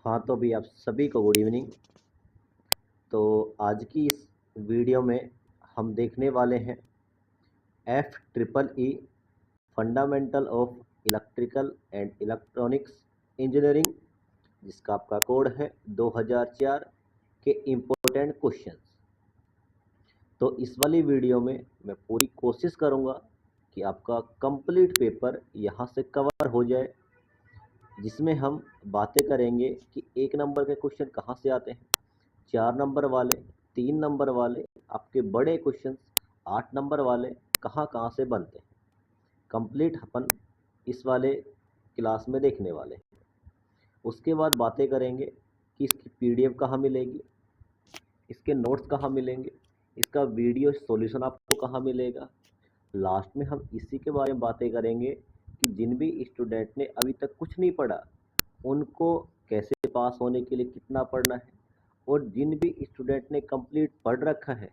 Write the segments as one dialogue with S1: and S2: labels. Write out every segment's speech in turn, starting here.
S1: हाँ, तो अभी आप सभी को गुड इवनिंग। तो आज की इस वीडियो में हम देखने वाले हैं F triple E fundamental of electrical and electronics engineering, जिसका आपका कोड है 2004 के इम्पोर्टेंट क्वेश्चंस। तो इस वाली वीडियो में मैं पूरी कोशिश करूँगा कि आपका कंप्लीट पेपर यहाँ से कवर हो जाए, जिसमें हम बातें करेंगे कि 1 नंबर के क्वेश्चन कहाँ से आते हैं, 4 नंबर वाले, 3 नंबर वाले, आपके बड़े क्वेश्चंस 8 नंबर वाले कहाँ कहाँ से बनते हैं। कंप्लीट अपन इस वाले क्लास में देखने वाले हैं। उसके बाद बातें करेंगे कि इसकी पीडीएफ कहाँ मिलेगी, इसके नोट्स कहाँ मिलेंगे, इसका वीडियो सॉल्यूशन आपको कहाँ मिलेगा। लास्ट में हम इसी के बारे में बातें करेंगे कि जिन भी स्टूडेंट ने अभी तक कुछ नहीं पढ़ा उनको कैसे पास होने के लिए कितना पढ़ना है, और जिन भी स्टूडेंट ने कंप्लीट पढ़ रखा है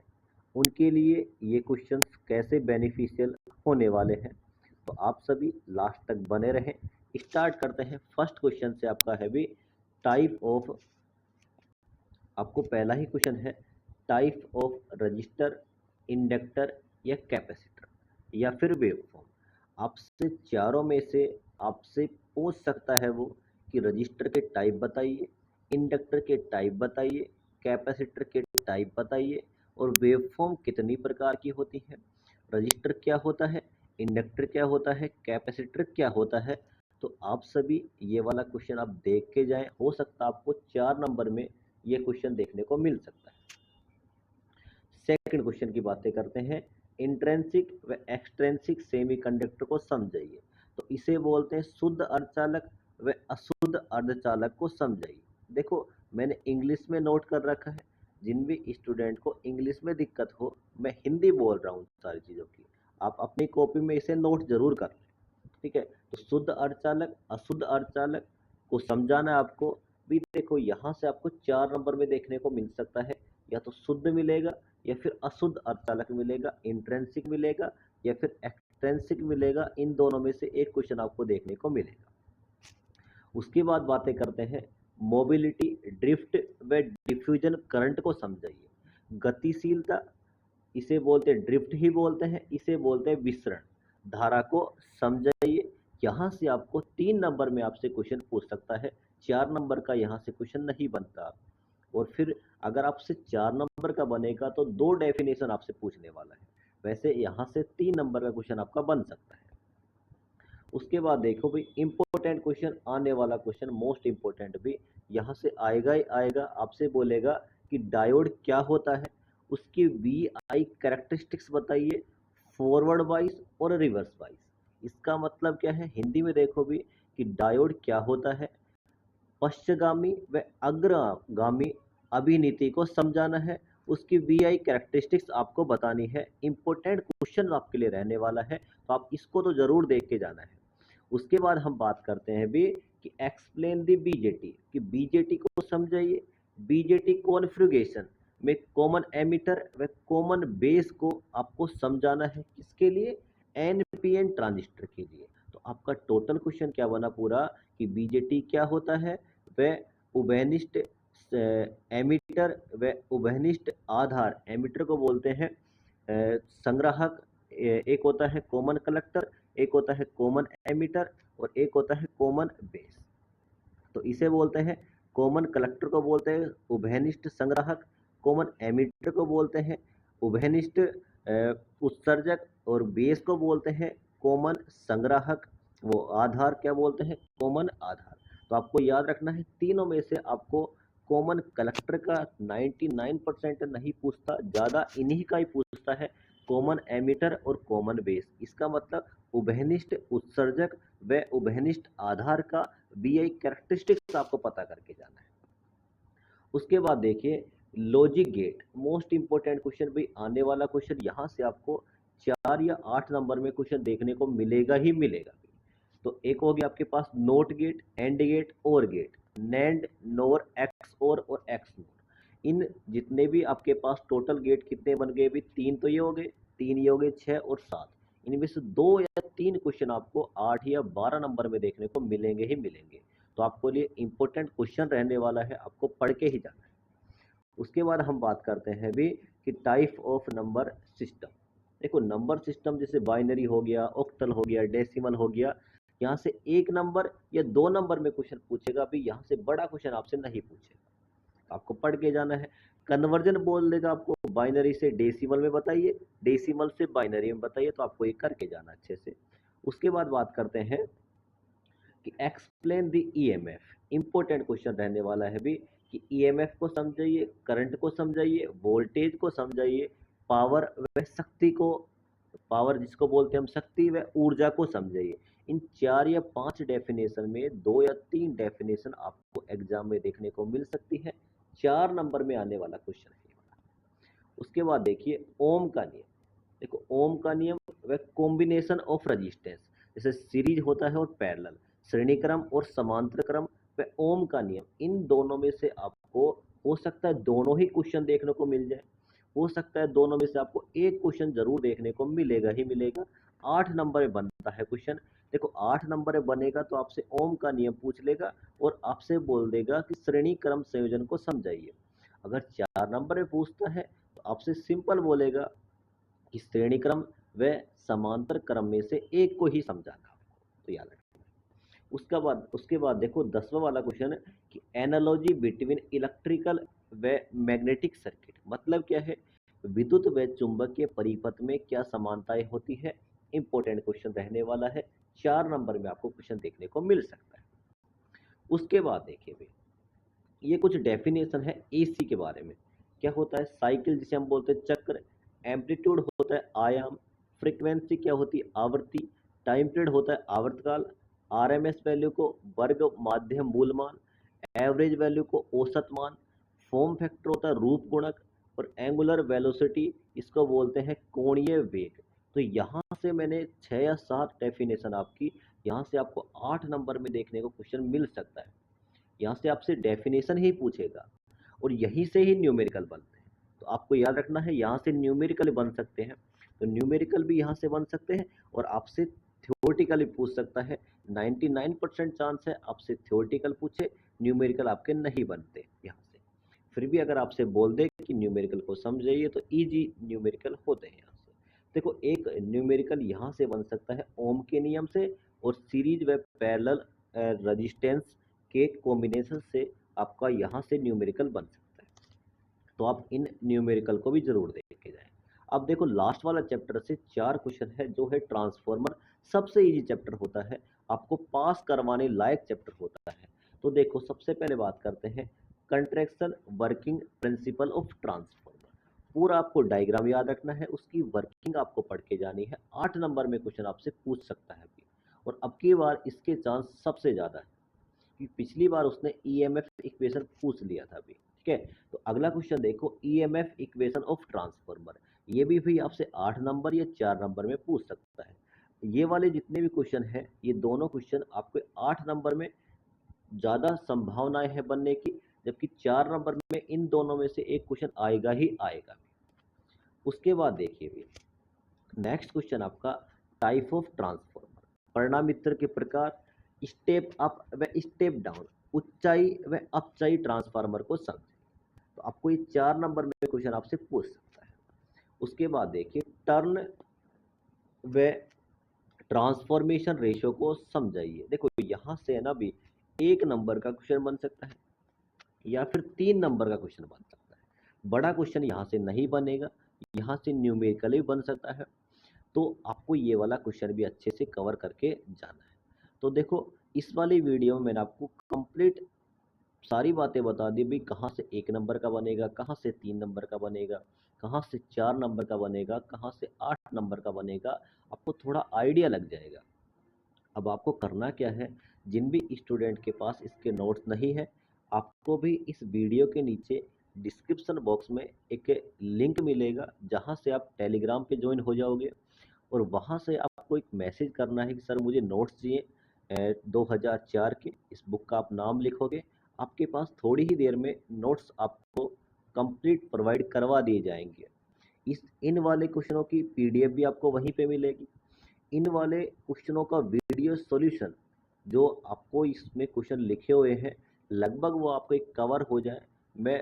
S1: उनके लिए ये क्वेश्चंस कैसे बेनिफिशियल होने वाले हैं। तो आप सभी लास्ट तक बने रहें। स्टार्ट करते हैं। फर्स्ट क्वेश्चन से आपका है भी टाइप ऑफ, आपको पहला ही क्वेश्चन है टाइप ऑफ रजिस्टर, इंडक्टर या कैपेसिटर या फिर वेवफॉर्म। आपसे चारों में से आपसे पूछ सकता है वो कि रजिस्टर के टाइप बताइए, इंडक्टर के टाइप बताइए, कैपेसिटर के टाइप बताइए, और वेवफॉर्म कितनी प्रकार की होती है। रजिस्टर क्या होता है, इंडक्टर क्या होता है, कैपेसिटर क्या होता है। तो आप सभी ये वाला क्वेश्चन आप देख के जाएं, हो सकता है आपको 4 नंबर में ये क्वेश्चन देखने को मिल सकता है। सेकंड क्वेश्चन की बातें करते हैं। इंट्रिंसिक व एक्सट्रिंसिक सेमीकंडक्टर को समझाइए। तो इसे बोलते हैं शुद्ध अर्धचालक व अशुद्ध अर्धचालक को समझाइए। देखो, मैंने इंग्लिश में नोट कर रखा है। जिन भी स्टूडेंट को इंग्लिश में दिक्कत हो, मैं हिंदी बोल रहा हूँ सारी चीज़ों की, आप अपनी कॉपी में इसे नोट जरूर कर लें। ठीक है, तो शुद्ध अर्धचालक अशुद्ध अर्धचालक को समझाना है आपको भी। देखो, यहाँ से आपको 4 नंबर में देखने को मिल सकता है, या तो शुद्ध मिलेगा या फिर अशुद्ध अर्धचालक मिलेगा, इंट्रिंसिक मिलेगा या फिर एक्सट्रिंसिक मिलेगा। इन दोनों में से एक क्वेश्चन आपको देखने को मिलेगा। उसके बाद बातें करते हैं मोबिलिटी, ड्रिफ्ट व डिफ्यूजन करंट को समझाइए। गतिशीलता, इसे बोलते हैं ड्रिफ्ट ही बोलते हैं, इसे बोलते हैं विसरण धारा को समझाइए। यहाँ से आपको 3 नंबर में आपसे क्वेश्चन पूछ सकता है, 4 नंबर का यहाँ से क्वेश्चन नहीं बनता। और फिर अगर आपसे 4 नंबर का बनेगा तो 2 डेफिनेशन आपसे पूछने वाला है। वैसे यहाँ से 3 नंबर का क्वेश्चन आपका बन सकता है। उसके बाद देखो भाई, इंपॉर्टेंट क्वेश्चन आने वाला क्वेश्चन, मोस्ट इंपॉर्टेंट भी यहाँ से आएगा ही आएगा। आपसे बोलेगा कि डायोड क्या होता है, उसकी वी आई कैरेक्टरिस्टिक्स बताइए, फॉरवर्ड वाइज और रिवर्स वाइज। इसका मतलब क्या है हिंदी में, देखो भी कि डायोड क्या होता है, पश्चगामी व अग्रगामी अभिनीति को समझाना है, उसकी वीआई कैरेक्टरिस्टिक्स आपको बतानी है। इंपॉर्टेंट क्वेश्चन आपके लिए रहने वाला है, तो आप इसको तो जरूर देख के जाना है। उसके बाद हम बात करते हैं भी कि एक्सप्लेन दी बीजेटी, कि बीजेटी को समझाइए। बीजेटी कॉन्फ़िगरेशन में कॉमन एमिटर व कॉमन बेस को आपको समझाना है, किसके लिए, एनपीएन ट्रांजिस्टर के लिए। तो आपका टोटल क्वेश्चन क्या बना पूरा, कि बीजेटी क्या होता है, व उभयनिष्ठ एमिटर व उभयनिष्ठ आधार। एमिटर को बोलते हैं संग्राहक, एक होता है कॉमन कलेक्टर, एक होता है कॉमन एमिटर, और एक होता है कॉमन बेस। तो इसे बोलते हैं, कॉमन कलेक्टर को बोलते हैं उभयनिष्ठ संग्राहक, कॉमन एमिटर को बोलते हैं उभयनिष्ठ उत्सर्जक, और बेस को बोलते हैं कॉमन संग्राहक। वो आधार क्या बोलते हैं, कॉमन आधार। तो आपको याद रखना है, तीनों में से आपको कॉमन कलेक्टर का 99% नहीं पूछता, ज़्यादा इन्हीं का ही पूछता है, कॉमन एमिटर और कॉमन बेस। इसका मतलब उभयनिष्ठ उत्सर्जक व उभयनिष्ठ आधार का बीआई कैरेक्टरिस्टिक्स आपको पता करके जाना है। उसके बाद देखिए logic gate, most important question भी आने वाला क्वेश्चन। यहाँ से आपको 4 या 8 नंबर में क्वेश्चन देखने को मिलेगा ही मिलेगा। तो एक हो गया आपके पास नोट गेट, एंड गेट, और गेट, नैंड, नोर, एक्स और एक्स नोर। इन जितने भी आपके पास टोटल गेट कितने बन गए भी, 3 तो ये हो गए, 3 ये हो गए, 6 और 7। इनमें से 2 या 3 क्वेश्चन आपको 8 या 12 नंबर में देखने को मिलेंगे ही मिलेंगे। तो तो आपको लिए इंपॉर्टेंट क्वेश्चन रहने वाला है, आपको पढ़ के ही जाना है। उसके बाद हम बात करते हैं भी कि टाइप ऑफ नंबर सिस्टम। देखो नंबर सिस्टम जैसे बाइनरी हो गया, ऑक्टल हो गया, डेसिमल हो गया, यहाँ से एक नंबर या दो नंबर में क्वेश्चन पूछेगा, भी यहाँ से बड़ा क्वेश्चन आपसे नहीं पूछेगा, आपको पढ़ के जाना है। कन्वर्जन बोल देगा आपको, बाइनरी से डेसिमल में बताइए, डेसिमल से बाइनरी में बताइए, तो आपको ये करके जाना अच्छे से। उसके बाद बात करते हैं कि explain the EMF. Important question रहने वाला है भी कि ईएमएफ को समझाइए, करंट को समझाइए, वोल्टेज को समझाइए, पावर व शक्ति को, पावर जिसको बोलते हैं हम शक्ति व ऊर्जा को समझाइए। इन 4 या 5 डेफिनेशन में 2 या 3 डेफिनेशन आपको एग्जाम में देखने को मिल सकती है। 4 नंबर में आने वाला क्वेश्चन है ये वाला। उसके बाद देखिए ओम का नियम। देखो ओम का नियम व कॉम्बिनेशन ऑफ रेजिस्टेंस, जैसे सीरीज होता है और पैरेलल, श्रेणी क्रम और समांतर क्रम व ओम का नियम, इन दोनों में से आपको हो सकता है दोनों ही क्वेश्चन देखने को मिल जाए, हो सकता है दोनों में से आपको एक क्वेश्चन जरूर देखने को मिलेगा ही मिलेगा। 8 नंबर में बनता है क्वेश्चन। देखो 8 नंबर में बनेगा तो आपसे ओम का नियम पूछ लेगा और आपसे बोल देगा कि श्रेणी क्रम संयोजन को समझाइए। अगर 4 नंबर में पूछता है तो आपसे सिंपल बोलेगा कि श्रेणी क्रम व समांतर क्रम में से एक को ही समझाना आपको, तो याद रखना। उसके बाद देखो 10वां वाला क्वेश्चन है कि एनालॉजी बिटवीन इलेक्ट्रिकल व मैग्नेटिक सर्किट, मतलब क्या है, विद्युत व चुंबकीय परिपथ में क्या समानताएं होती है। इंपॉर्टेंट क्वेश्चन रहने वाला है, 4 नंबर में आपको क्वेश्चन देखने को मिल सकता है। उसके बाद देखिए भाई, ये कुछ डेफिनेशन है एसी के बारे में। क्या होता है, साइकिल जिसे हम बोलते हैं चक्र, एम्पलीट्यूड होता है आयाम, फ्रीक्वेंसी क्या होती है आवर्ती, टाइम पीरियड होता है आवर्तकाल, आरएमएस वैल्यू को वर्ग माध्यम मूल मान, एवरेज वैल्यू को औसत मान, फॉर्म फैक्टर होता है रूप गुणक, और एंगुलर वेलोसिटी इसको बोलते हैं कोणीय वेग। तो यहाँ से मैंने 6 या 7 डेफिनेशन आपकी, यहाँ से आपको 8 नंबर में देखने को क्वेश्चन मिल सकता है। यहाँ से आपसे डेफिनेशन ही पूछेगा और यहीं से ही न्यूमेरिकल बनते हैं, तो आपको याद रखना है यहाँ से न्यूमेरिकल बन सकते हैं, तो न्यूमेरिकल भी यहाँ से बन सकते हैं और आपसे थ्योरेटिकली पूछ सकता है। 99% चांस है आपसे थ्योरेटिकल पूछे, न्यूमेरिकल आपके नहीं बनते यहाँ से। फिर भी अगर आपसे बोल दे कि न्यूमेरिकल को समझिए तो इजी न्यूमेरिकल होते हैं यहाँ से। देखो एक न्यूमेरिकल यहाँ से बन सकता है ओम के नियम से और सीरीज व पैरेलल रेजिस्टेंस के कॉम्बिनेशन से आपका यहाँ से न्यूमेरिकल बन सकता है, तो आप इन न्यूमेरिकल को भी जरूर देख के जाएं। अब देखो लास्ट वाला चैप्टर से 4 क्वेश्चन है जो है ट्रांसफॉर्मर, सबसे इजी चैप्टर होता है, आपको पास करवाने लायक चैप्टर होता है। तो देखो सबसे पहले बात करते हैं contraction working principle of transformer. पूरा आपको डायग्राम याद रखना है, उसकी वर्किंग आपको पढ़ के जानी है। 8 नंबर में क्वेश्चन आपसे पूछ सकता है अभी, और अब की बार इसके चांस सबसे ज़्यादा है कि पिछली बार उसने ईएमएफ इक्वेशन पूछ लिया था अभी, ठीक है। तो अगला क्वेश्चन देखो ईएमएफ इक्वेशन ऑफ ट्रांसफॉर्मर, ये भी भाई आपसे 8 नंबर या 4 नंबर में पूछ सकता है। ये वाले जितने भी क्वेश्चन हैं ये दोनों क्वेश्चन आपको 8 नंबर में ज़्यादा संभावनाएं है बनने की, जबकि 4 नंबर में इन दोनों में से एक क्वेश्चन आएगा ही आएगा। उसके बाद देखिए भी नेक्स्ट क्वेश्चन आपका टाइप ऑफ ट्रांसफॉर्मर, परिणामित्र के प्रकार, स्टेप अप व स्टेप डाउन, ऊंचाई व अपचाई ट्रांसफार्मर को समझें। तो आपको ये 4 नंबर में क्वेश्चन आपसे पूछ सकता है। उसके बाद देखिए टर्न व ट्रांसफॉर्मेशन रेशियो को समझाइए। देखो यहाँ से है ना भी 1 नंबर का क्वेश्चन बन सकता है या फिर 3 नंबर का क्वेश्चन बन सकता है। बड़ा क्वेश्चन यहाँ से नहीं बनेगा, यहाँ से न्यूमेरिकल भी बन सकता है। तो आपको ये वाला क्वेश्चन भी अच्छे से कवर करके जाना है। तो देखो इस वाली वीडियो में मैंने आपको कंप्लीट सारी बातें बता दी भी, कहाँ से 1 नंबर का बनेगा, कहाँ से 3 नंबर का बनेगा, कहाँ से 4 नंबर का बनेगा, कहाँ से 8 नंबर का बनेगा, आपको थोड़ा आइडिया लग जाएगा। अब आपको करना क्या है, जिन भी स्टूडेंट के पास इसके नोट्स नहीं है, आपको भी इस वीडियो के नीचे डिस्क्रिप्शन बॉक्स में एक लिंक मिलेगा जहां से आप टेलीग्राम पे ज्वाइन हो जाओगे, और वहां से आपको एक मैसेज करना है कि सर मुझे नोट्स चाहिए 2004 के। इस बुक का आप नाम लिखोगे, आपके पास थोड़ी ही देर में नोट्स आपको कंप्लीट प्रोवाइड करवा दिए जाएंगे। इस इन वाले क्वेश्चनों की पीडीएफ भी आपको वहीं पे मिलेगी, इन वाले क्वेश्चनों का वीडियो सॉल्यूशन जो आपको इसमें क्वेश्चन लिखे हुए हैं लगभग वो आपको एक कवर हो जाए। मैं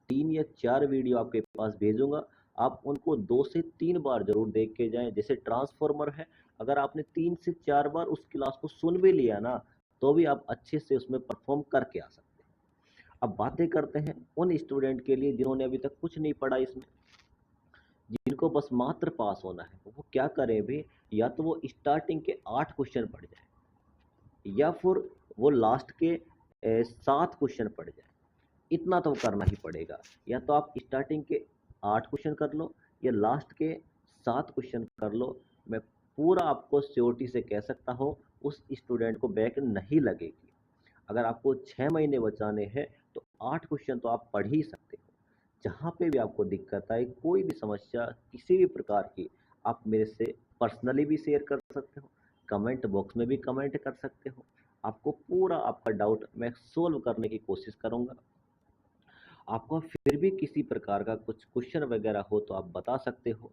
S1: 3 या 4 वीडियो आपके पास भेजूँगा, आप उनको 2 से 3 बार ज़रूर देख के जाएँ। जैसे ट्रांसफ़ॉर्मर है, अगर आपने 3 से 4 बार उस क्लास को सुन भी लिया ना, तो भी आप अच्छे से उसमें परफ़ॉर्म करके आ सकते हैं। अब बातें करते हैं उन स्टूडेंट के लिए जिन्होंने अभी तक कुछ नहीं पढ़ा इसमें, जिनको बस मात्र पास होना है। वो क्या करें भई, या तो वो स्टार्टिंग के 8 क्वेश्चन पढ़ जाएँ या फिर वो लास्ट के 7 क्वेश्चन पढ़ जाएँ। इतना तो करना ही पड़ेगा। या तो आप स्टार्टिंग के 8 क्वेश्चन कर लो या लास्ट के 7 क्वेश्चन कर लो। मैं पूरा आपको श्योरिटी से कह सकता हूँ उस स्टूडेंट को बैक नहीं लगेगी। अगर आपको 6 महीने बचाने हैं तो 8 क्वेश्चन तो आप पढ़ ही सकते हो। जहाँ पे भी आपको दिक्कत आए, कोई भी समस्या किसी भी प्रकार की, आप मेरे से पर्सनली भी शेयर कर सकते हो, कमेंट बॉक्स में भी कमेंट कर सकते हो। आपको पूरा आपका डाउट मैं सॉल्व करने की कोशिश करूँगा। आपको फिर भी किसी प्रकार का कुछ क्वेश्चन वगैरह हो तो आप बता सकते हो।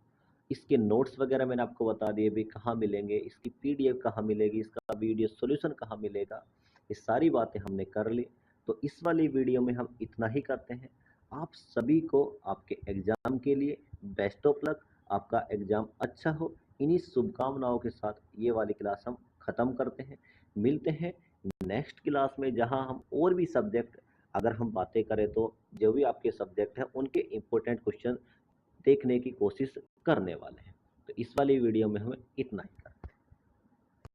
S1: इसके नोट्स वगैरह मैंने आपको बता दिए भी कहाँ मिलेंगे, इसकी पीडीएफ कहाँ मिलेगी, इसका वीडियो सॉल्यूशन कहाँ मिलेगा, ये सारी बातें हमने कर ली। तो इस वाली वीडियो में हम इतना ही करते हैं। आप सभी को आपके एग्ज़ाम के लिए बेस्ट ऑफ लक, आपका एग्ज़ाम अच्छा हो। इन्हीं शुभकामनाओं के साथ ये वाली क्लास हम ख़त्म करते हैं। मिलते हैं नेक्स्ट क्लास में, जहाँ हम और भी सब्जेक्ट, अगर हम बातें करें तो जो भी आपके सब्जेक्ट हैं उनके इम्पोर्टेंट क्वेश्चन देखने की कोशिश करने वाले हैं। तो इस वाली वीडियो में हमें इतना ही